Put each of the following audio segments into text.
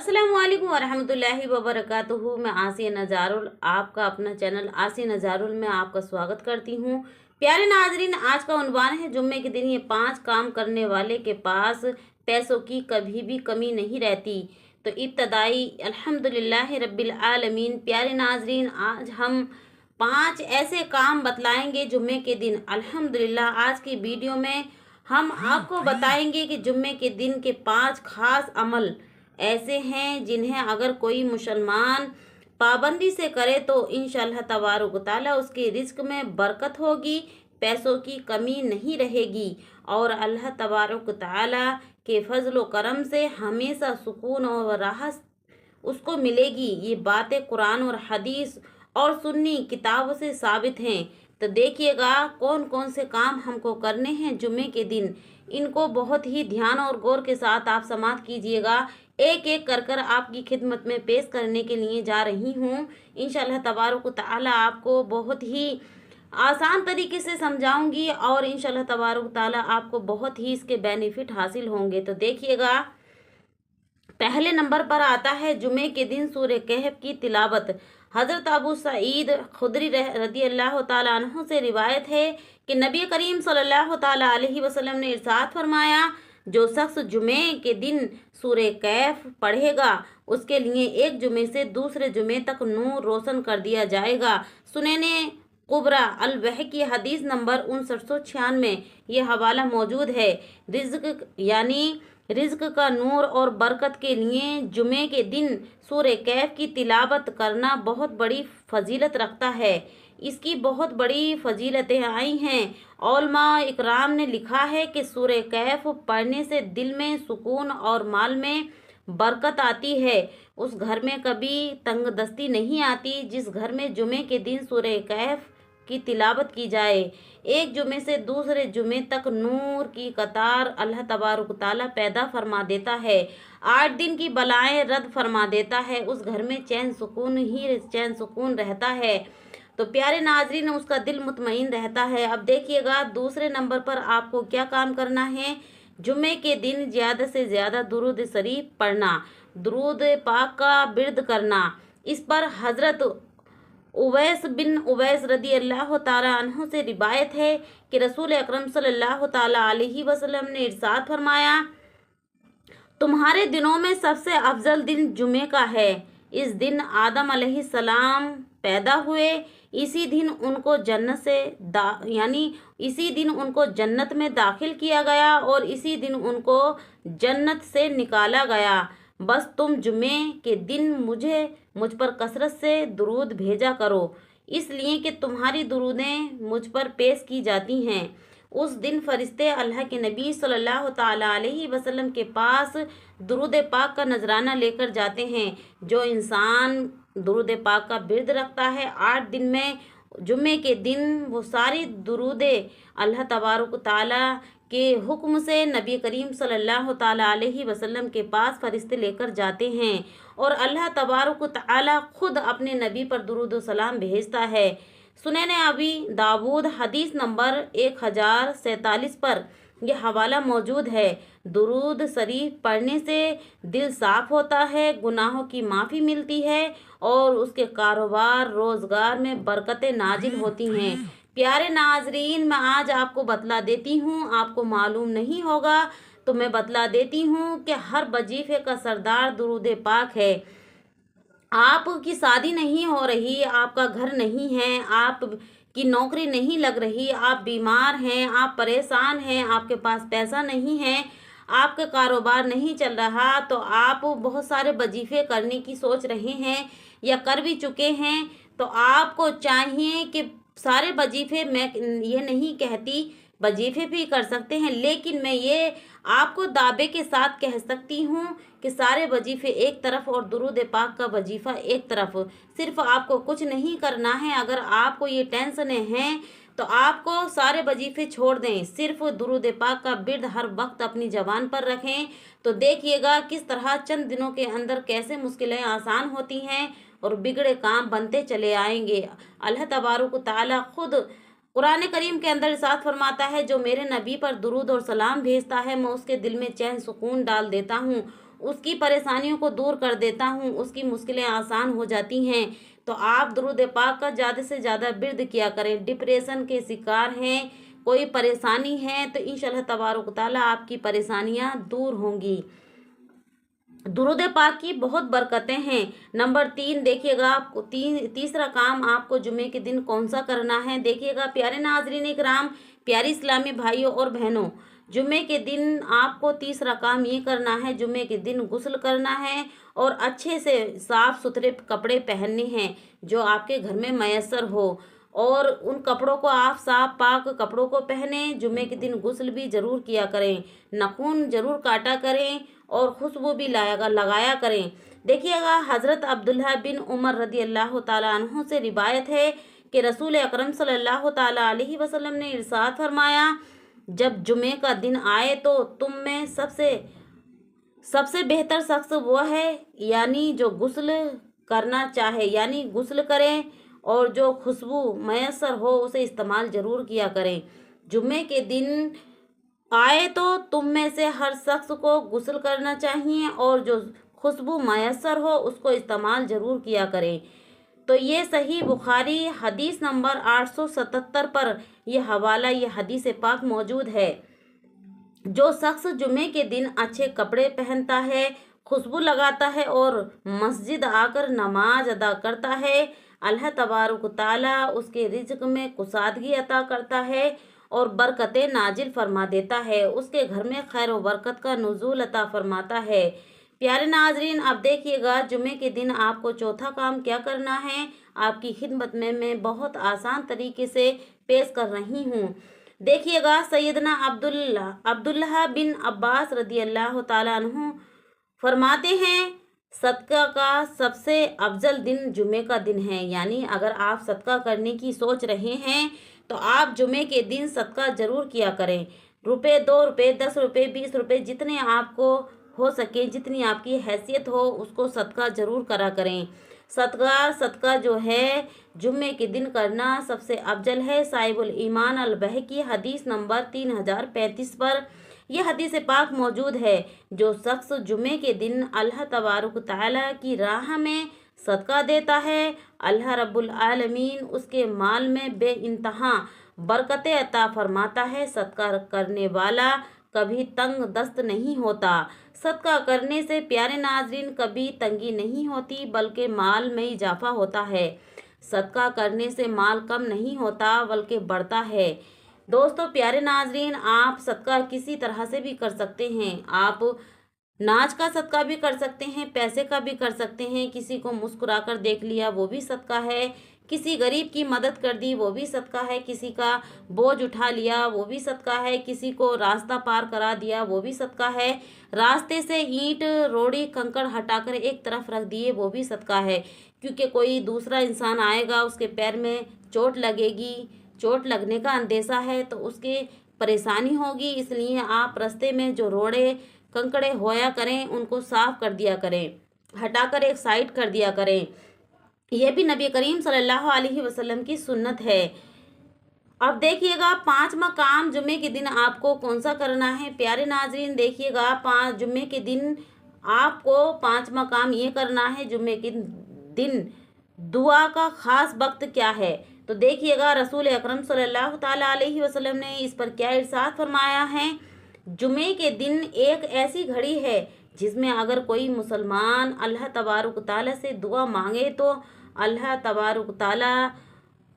अस्सलामुअलैकुम वरहमतुल्लाहि वबरकातुहू। मैं आसिया नज़ारुल, आपका अपना चैनल आसिया नज़ारुल में आपका स्वागत करती हूँ। प्यारे नाजरीन, आज का उन्वान है जुम्मे के दिन ये 5 काम करने वाले के पास पैसों की कभी भी कमी नहीं रहती। तो इब्तदाई अल्हम्दुलिल्लाह रब्बिल आलमीन। प्यारे नाजरीन, आज हम 5 ऐसे काम बतलाएंगे जुम्मे के दिन। अल्हम्दुलिल्लाह आज की वीडियो में हम आपको बताएंगे कि जुम्मे के दिन के 5 खास अमल ऐसे हैं जिन्हें अगर कोई मुसलमान पाबंदी से करे तो इंशाअल्लाह तबारक ताला उसके रिस्क में बरकत होगी, पैसों की कमी नहीं रहेगी और अल्लाह तबारक ताला के फजल व करम से हमेशा सुकून और राहत उसको मिलेगी। ये बातें कुरान और हदीस और सुन्नी किताबों से साबित हैं। तो देखिएगा कौन कौन से काम हमको करने हैं जुम्मे के दिन। इनको बहुत ही ध्यान और गौर के साथ आप समाअत कीजिएगा। एक एक कर आपकी खिदमत में पेश करने के लिए जा रही हूँ। इंशाअल्लाह तबारक ताला आपको बहुत ही आसान तरीके से समझाऊंगी और इंशाअल्लाह तबारक ताला आपको बहुत ही इसके बेनिफिट हासिल होंगे। तो देखिएगा, पहले नंबर पर आता है जुमे के दिन सूरह कहफ की तिलावत। हज़रत अबू सईद खुदरी रदी अल्लाह ताला अन्हु से रिवायत है कि नबी करीम सल्लल्लाहु ताला अलैहि वसल्लम ने इरशाद फरमाया, जो शख्स जुमे के दिन सूरह कहफ पढ़ेगा उसके लिए एक जुमे से दूसरे जुमे तक नूर रोशन कर दिया जाएगा। सुनैने कुबरा अल बहकी हदीस नंबर 5996 ये हवाला मौजूद है। रिज्क का नूर और बरकत के लिए जुमे के दिन सूरह कहफ की तिलावत करना बहुत बड़ी फजीलत रखता है। इसकी बहुत बड़ी फजीलतें आई हैं। उलमा इकराम ने लिखा है कि सूरह कहफ पढ़ने से दिल में सुकून और माल में बरकत आती है। उस घर में कभी तंगदस्ती नहीं आती जिस घर में जुमे के दिन सूरह कहफ की तिलावत की जाए। एक जुमे से दूसरे जुमे तक नूर की कतार अल्लाह तबारक ताला पैदा फरमा देता है। 8 दिन की बलाएं रद्द फरमा देता है। उस घर में चैन सुकून रहता है। तो प्यारे नाजरीन, उसका दिल मुतमईन रहता है। अब देखिएगा दूसरे नंबर पर आपको क्या काम करना है। जुमे के दिन ज़्यादा से ज़्यादा दुरूद शरीफ पढ़ना, दुरूद पाक का बिर्द करना। इस पर हज़रत उवैस बिन उवैस रदी अल्लाह ताला अन्हु से रिवायत है कि रसूल अकरम सल्लल्लाहु ताला अलैहि वसल्लम ने इरशाद फरमाया, तुम्हारे दिनों में सबसे अफजल दिन जुमे का है। इस दिन आदम अलैहिस्सलाम पैदा हुए। इसी दिन उनको जन्नत में दाखिल किया गया और इसी दिन उनको जन्नत से निकाला गया। बस तुम जुमे के दिन मुझ पर कसरत से दुरूद भेजा करो, इसलिए कि तुम्हारी दुरूदें मुझ पर पेश की जाती हैं। उस दिन फरिश्ते अल्लाह के नबी सल्लल्लाहु ताला अलैहि वसल्लम के पास दुरूद पाक का नजराना लेकर जाते हैं। जो इंसान दुरूद पाक का बिर्द रखता है 8 दिन में, जुम्मे के दिन वो सारी दुरूदें अल्लाह तबारक ताला के हुक्म से नबी करीम सल्लल्लाहु ताला अलैहि वसल्लम के पास फरिश्ते लेकर जाते हैं और अल्लाह तबारक ताला खुद अपने नबी पर दुरूद व सलाम भेजता है। सुनैने अबी दाऊद हदीस नंबर 1047 पर यह हवाला मौजूद है। दुरूद शरीफ पढ़ने से दिल साफ होता है, गुनाहों की माफ़ी मिलती है और उसके कारोबार रोज़गार में बरकतें नाजिल होती हैं। प्यारे नाजरीन, मैं आज आपको बतला देती हूँ, आपको मालूम नहीं होगा तो मैं बतला देती हूँ कि हर वजीफे का सरदार दुरूद पाक है। आपकी शादी नहीं हो रही, आपका घर नहीं है, आपकी नौकरी नहीं लग रही, आप बीमार हैं, आप परेशान हैं, आपके पास पैसा नहीं है, आपका कारोबार नहीं चल रहा, तो आप बहुत सारे वजीफे करने की सोच रहे हैं या कर भी चुके हैं। तो आपको चाहिए कि सारे वजीफे, मैं ये नहीं कहती वजीफे भी कर सकते हैं, लेकिन मैं ये आपको दावे के साथ कह सकती हूँ कि सारे वजीफे एक तरफ और दुरूद पाक का वजीफ़ा एक तरफ। सिर्फ आपको कुछ नहीं करना है। अगर आपको ये टेंशन हैं तो आपको सारे वजीफे छोड़ दें, सिर्फ दुरूद पाक का बिर्द हर वक्त अपनी ज़बान पर रखें। तो देखिएगा किस तरह चंद दिनों के अंदर कैसे मुश्किलें आसान होती हैं और बिगड़े काम बनते चले आएंगे। अल्लाह तबारक ताला खुद कुरान करीम के अंदर इरशाद फरमाता है, जो मेरे नबी पर दुरूद और सलाम भेजता है मैं उसके दिल में चैन सुकून डाल देता हूँ। اس کی پریشانیوں کو دور کر دیتا ہوں، اس کی مشکلیں آسان ہو جاتی ہیں۔ تو آپ درود پاک کا زیادہ سے زیادہ ورد کیا کریں۔ ڈپریشن کے شکار ہیں، کوئی پریشانی ہے تو انشاءاللہ تبارک و تعالیٰ آپ کی پریشانیاں دور ہوں گی۔ درود پاک کی بہت برکتیں ہیں۔ نمبر 3 دیکھیے گا، آپ کو تیسرا کام آپ کو جمعے کے دن کون سا کرنا ہے، دیکھیے گا پیارے ناظرین اکرام، پیاری اسلامی بھائیوں اور بہنوں، جمعے کے دن آپ کو تیسرا کام یہ کرنا ہے، جمعے کے دن غسل کرنا ہے اور اچھے سے صاف ستھرے کپڑے پہننے ہیں جو آپ کے گھر میں میسر ہو، اور ان کپڑوں کو آپ صاف پاک کپڑوں کو پہنیں۔ جمعے کے دن غسل بھی ضرور کیا کریں، ناخن ضرور کاٹا کریں اور خوشبو بھی لگایا کریں۔ دیکھیے گا حضرت عبداللہ بن عمر رضی اللہ تعالیٰ عنہ سے روایت ہے کہ رسول اکرم صلی اللہ تعالیٰ علیہ وسلم نے ارشاد فرمایا، جب جمعے کا دن آئے تو تم میں سب سے بہتر شخص وہ ہے، یعنی جو غسل کرنا چاہے، یعنی غسل کریں، اور جو خوشبو میسر ہو اسے استعمال ضرور کیا کریں۔ جمعے کے دن آئے تو تم میں سے ہر شخص کو غسل کرنا چاہیے اور جو خوشبو میسر ہو اس کو استعمال ضرور کیا کریں۔ تو یہ صحیح بخاری حدیث نمبر 877 پر یہ حوالہ، یہ حدیث پاک موجود ہے۔ جو شخص جمعے کے دن اچھے کپڑے پہنتا ہے، خوشبو لگاتا ہے اور مسجد آ کر نماز ادا کرتا ہے، اللہ تبارک و تعالیٰ اس کے رزق میں کشادگی عطا کرتا ہے اور برکتیں نازل فرما دیتا ہے، اس کے گھر میں خیر و برکت کا نزول عطا فرماتا ہے۔ پیارے ناظرین، اب دیکھیے گا جمعے کے دن آپ کو چوتھا کام کیا کرنا ہے، آپ کی خدمت میں بہت آسان طریقے سے پیش کر رہی ہوں۔ دیکھیے گا سیدنا عبداللہ بن عباس رضی اللہ تعالیٰ عنہ فرماتے ہیں، صدقہ کا سب سے افضل دن جمعے کا دن ہے، یعنی اگر آپ صدقہ کرنے کی سوچ رہے ہیں تو آپ جمعے کے دن صدقہ ضرور کیا کریں۔ روپے، 2 روپے، 10 روپے، 20 روپے، جتنے آپ کو ہو سکے، جتنی آپ کی حیثیت ہو اس کو صدقہ ضرور کرا کریں۔ صدقہ جو ہے جمعے کے دن کرنا سب سے افضل ہے۔ صاحب الایمان البیہقی حدیث نمبر 3035 پر یہ حدیث پاک موجود ہے، جو شخص جمعے کے دن اللہ تبارک تعالیٰ کی راہ میں صدقہ دیتا ہے، اللہ رب العالمین اس کے مال میں بے انتہا برکتیں عطا فرماتا ہے۔ صدقہ کرنے والا کبھی تنگ دست نہیں ہوتا۔ صدقہ کرنے سے پیارے ناظرین کبھی تنگی نہیں ہوتی بلکہ مال میں اضافہ ہوتا ہے۔ صدقہ کرنے سے مال کم نہیں ہوتا بلکہ بڑھتا ہے۔ دوستو پیارے ناظرین، آپ صدقہ کسی طرح سے بھی کر سکتے ہیں۔ آپ ناچ کا صدقہ بھی کر سکتے ہیں، پیسے کا بھی کر سکتے ہیں، کسی کو مسکرا کر دیکھ لیا وہ بھی صدقہ ہے، کسی غریب کی مدد کر دی وہ بھی صدقہ ہے، کسی کا بوجھ اٹھا لیا وہ بھی صدقہ ہے، کسی کو راستہ پار کرا دیا وہ بھی صدقہ ہے، راستے سے اینٹ روڑی کنکڑ ہٹا کر ایک طرف رکھ دیے وہ بھی صدقہ ہے، کیونکہ کوئی دوسرا انسان آئے گا اس کے پیر میں چوٹ لگے گی، چوٹ لگنے کا اندیشہ ہے تو اس کی پریشانی ہوگی، اس لیے آپ راستے میں جو روڑے کنکڑے ہویا کریں ان کو صاف کر دیا کریں، ہٹا کر ایک سائڈ کر دیا کریں۔ یہ بھی نبی کریم صلی اللہ علیہ وسلم کی سنت ہے۔ اب دیکھیے گا 5واں کام جمعے کے دن آپ کو کون سا کرنا ہے۔ پیارے ناظرین دیکھیے گا جمعے کے دن آپ کو 5واں کام یہ کرنا ہے، جمعے کے دن دعا کا خاص وقت کیا ہے، تو دیکھیے گا رسول اکرم صلی اللہ تعالیٰ علیہ وسلم نے اس پر کیا ارشاد فرمایا ہے، جمعے کے دن ایک ایسی گھڑی ہے جس میں اگر کوئی مسلمان اللہ تبارک تعالیٰ سے دعا مانگے تو اللہ تبارک تعالیٰ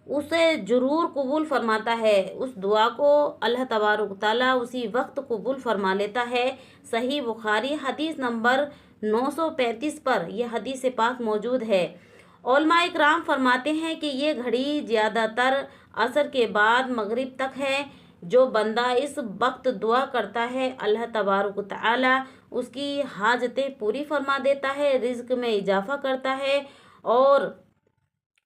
اسے ضرور قبول فرماتا ہے، اس دعا کو اللہ تبارک تعالیٰ اسی وقت قبول فرما لیتا ہے۔ صحیح بخاری حدیث نمبر 935 پر یہ حدیث پاک موجود ہے۔ علماء اکرام فرماتے ہیں کہ یہ گھڑی زیادہ تر عصر کے بعد مغرب تک ہے۔ جو بندہ اس وقت دعا کرتا ہے اللہ تبارک تعالیٰ اس کی حاجتیں پوری فرما دیتا ہے، رزق میں اضافہ کرتا ہے اور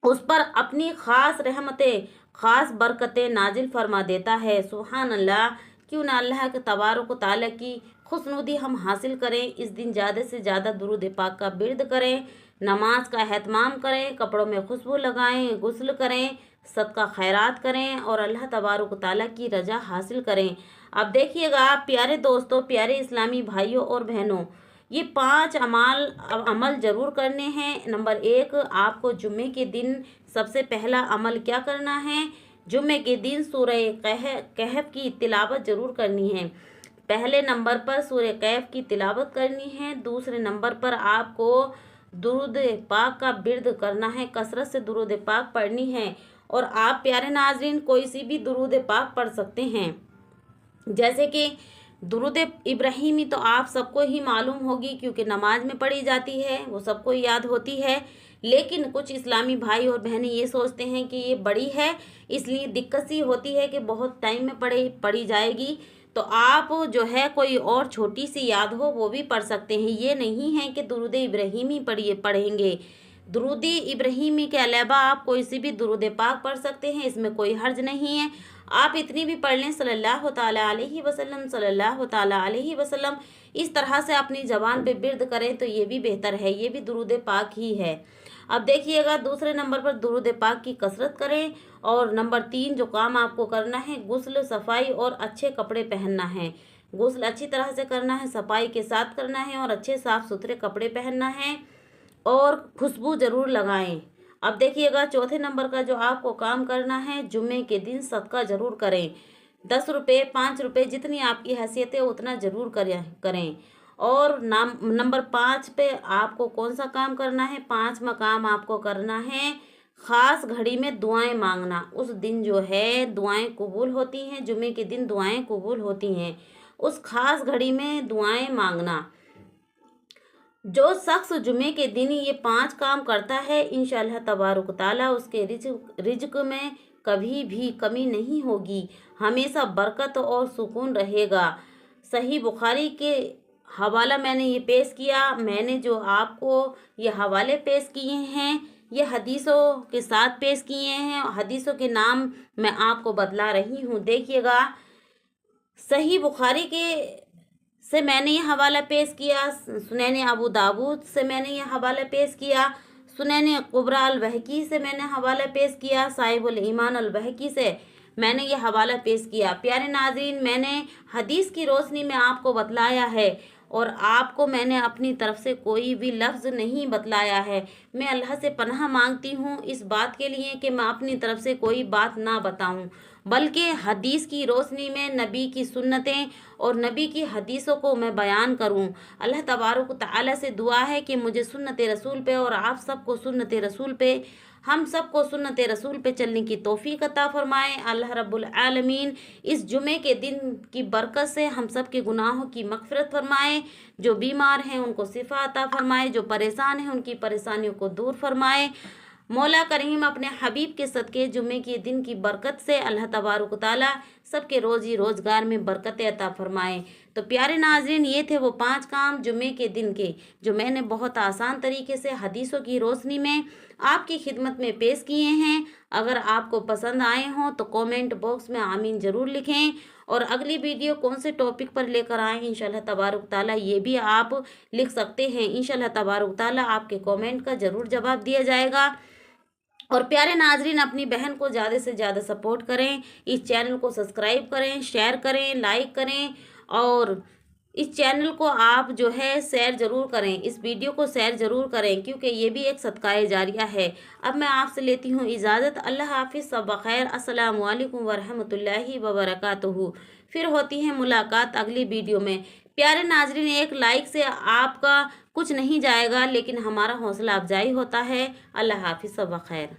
اس پر اپنی خاص رحمتیں، خاص برکتیں نازل فرما دیتا ہے۔ سبحان اللہ، کیوں نہ اللہ کے تبارک و تعالیٰ کی خوشنودی ہم حاصل کریں، اس دن زیادہ سے زیادہ درود پاک کا ورد کریں، نماز کا اہتمام کریں، کپڑوں میں خوشبو لگائیں، غسل کریں، صدقہ خیرات کریں اور اللہ تبارک و تعالیٰ کی رضا حاصل کریں۔ اب دیکھیے گا پیارے دوستوں، پیارے اسلامی بھائیوں اور بہنوں، ये 5 अमल ज़रूर करने हैं। नंबर 1, आपको जुम्मे के दिन सबसे पहला अमल क्या करना है? जुम्मे के दिन सूरह कहफ की तिलावत ज़रूर करनी है। पहले नंबर पर सूरह कहफ की तिलावत करनी है। दूसरे नंबर पर आपको दुरूद पाक का विर्द करना है, कसरत से दुरूद पाक पढ़नी है। और आप प्यारे नाज़रीन कोई सी भी दुरूद पाक पढ़ सकते हैं, जैसे कि दुरूद इब्राहिमी तो आप सबको ही मालूम होगी, क्योंकि नमाज में पढ़ी जाती है, वो सबको याद होती है। लेकिन कुछ इस्लामी भाई और बहनें ये सोचते हैं कि ये बड़ी है, इसलिए दिक्कत सी होती है कि बहुत टाइम में पढ़ी जाएगी। तो आप जो है कोई और छोटी सी याद हो वो भी पढ़ सकते हैं। ये नहीं है कि दुरूद इब्राहिमी पढ़ेंगे। दुरूद इब्राहिमी के अलावा आप कोई सी भी दुरूद पाक पढ़ सकते हैं, इसमें कोई हर्ज नहीं है। आप इतनी भी पढ़ लें सल्लल्लाहु ताला अलैहि वसल्लम सल्लल्लाहु ताला अलैहि वसल्लम, इस तरह से अपनी ज़बान पे विर्द करें तो ये भी बेहतर है, ये भी दुरूद पाक ही है। अब देखिएगा, दूसरे नंबर पर दुरूद पाक की कसरत करें। और नंबर 3 जो काम आपको करना है, गुस्ल, सफाई और अच्छे कपड़े पहनना है। गुस्ल अच्छी तरह से करना है, सफाई के साथ करना है और अच्छे साफ़ सुथरे कपड़े पहनना है और खुशबू ज़रूर लगाएं। अब देखिएगा, चौथे नंबर का जो आपको काम करना है, जुम्मे के दिन सदका ज़रूर करें। 10 रुपये 5 रुपये जितनी आपकी हैसियत है उतना ज़रूर करें। और नंबर 5 पे आपको कौन सा काम करना है? 5वां काम आपको करना है ख़ास घड़ी में दुआएं मांगना। उस दिन जो है दुआएं कबूल होती हैं, जुम्मे के दिन दुआएं कबूल होती हैं, उस ख़ास घड़ी में दुआएं मांगना। जो शख्स जुम्मे के दिन ये 5 काम करता है, इंशाअल्लाह तबारुक ताला उसके रिज़्क में कभी भी कमी नहीं होगी, हमेशा बरकत और सुकून रहेगा। सही बुखारी के हवाला मैंने ये पेश किया। मैंने जो आपको ये हवाले पेश किए हैं, ये हदीसों के साथ पेश किए हैं। हदीसों के नाम मैं आपको बतला रही हूँ। देखिएगा, सही बुखारी के से मैंने ये हवाला पेश किया, सुनैन अबू दाऊद से मैंने ये हवाला पेश किया, सुनैन कुबरा अल बहकी से मैंने हवाला पेश किया, साहिबुल ईमान अल बहकी से मैंने ये हवाला पेश किया। प्यारे नाज़रीन, मैंने हदीस की रोशनी में आपको बतलाया है और आपको मैंने अपनी तरफ से कोई भी लफ्ज़ नहीं बतलाया है। मैं अल्लाह से पनाह मांगती हूँ इस बात के लिए कि मैं अपनी तरफ से कोई बात ना बताऊँ, बल्कि हदीस की रोशनी में नबी की सुन्नतें और नबी की हदीसों को मैं बयान करूं। अल्लाह तबारक तआला से दुआ है कि मुझे सुन्नत रसूल पे और आप सबको सुन्नत रसूल पे, हम सबको सुन्नत रसूल पे चलने की तौफीक अता फरमाए। अल्लाह रब्बुल आलमीन इस जुमे के दिन की बरकत से हम सब के गुनाहों की मग़फ़िरत फरमाए। जो बीमार हैं उनको शिफा अता फरमाए, जो परेशान हैं उनकी परेशानियों को दूर फरमाए। मौला करीम अपने हबीब के सदक़े जुम्मे के दिन की बरकत से अल्लाह तबारक ताला सबके रोज़ी रोज़गार में बरकत अता फरमाए। तो प्यारे नाज़रीन, ये थे वो 5 काम जुम्मे के दिन के, जो मैंने बहुत आसान तरीके से हदीसों की रोशनी में आपकी खिदमत में पेश किए हैं। अगर आपको पसंद आए हों तो कमेंट बॉक्स में आमीन ज़रूर लिखें। और अगली वीडियो कौन से टॉपिक पर लेकर आएँ इंशाअल्लाह तबारक ताला, ये भी आप लिख सकते हैं। इंशाअल्लाह तबारक ताला आपके कमेंट का ज़रूर जवाब दिया जाएगा। और प्यारे नाजरीन, अपनी बहन को ज़्यादा से ज़्यादा सपोर्ट करें, इस चैनल को सब्सक्राइब करें, शेयर करें, लाइक करें और इस चैनल को आप जो है शेयर ज़रूर करें, इस वीडियो को शेयर ज़रूर करें, क्योंकि ये भी एक सदकाए जारिया है। अब मैं आपसे लेती हूँ इजाज़त। अल्लाह हाफिज़, सब बखैर। अस्सलामु अलैकुम वरहमतुल्लाहि वबरकातुहू। फिर होती है मुलाकात अगली वीडियो में। प्यारे नाजरीन, एक लाइक से आपका कुछ नहीं जाएगा, लेकिन हमारा हौसला अफजाई होता है। अल्लाह हाफिज़, सब बखैर।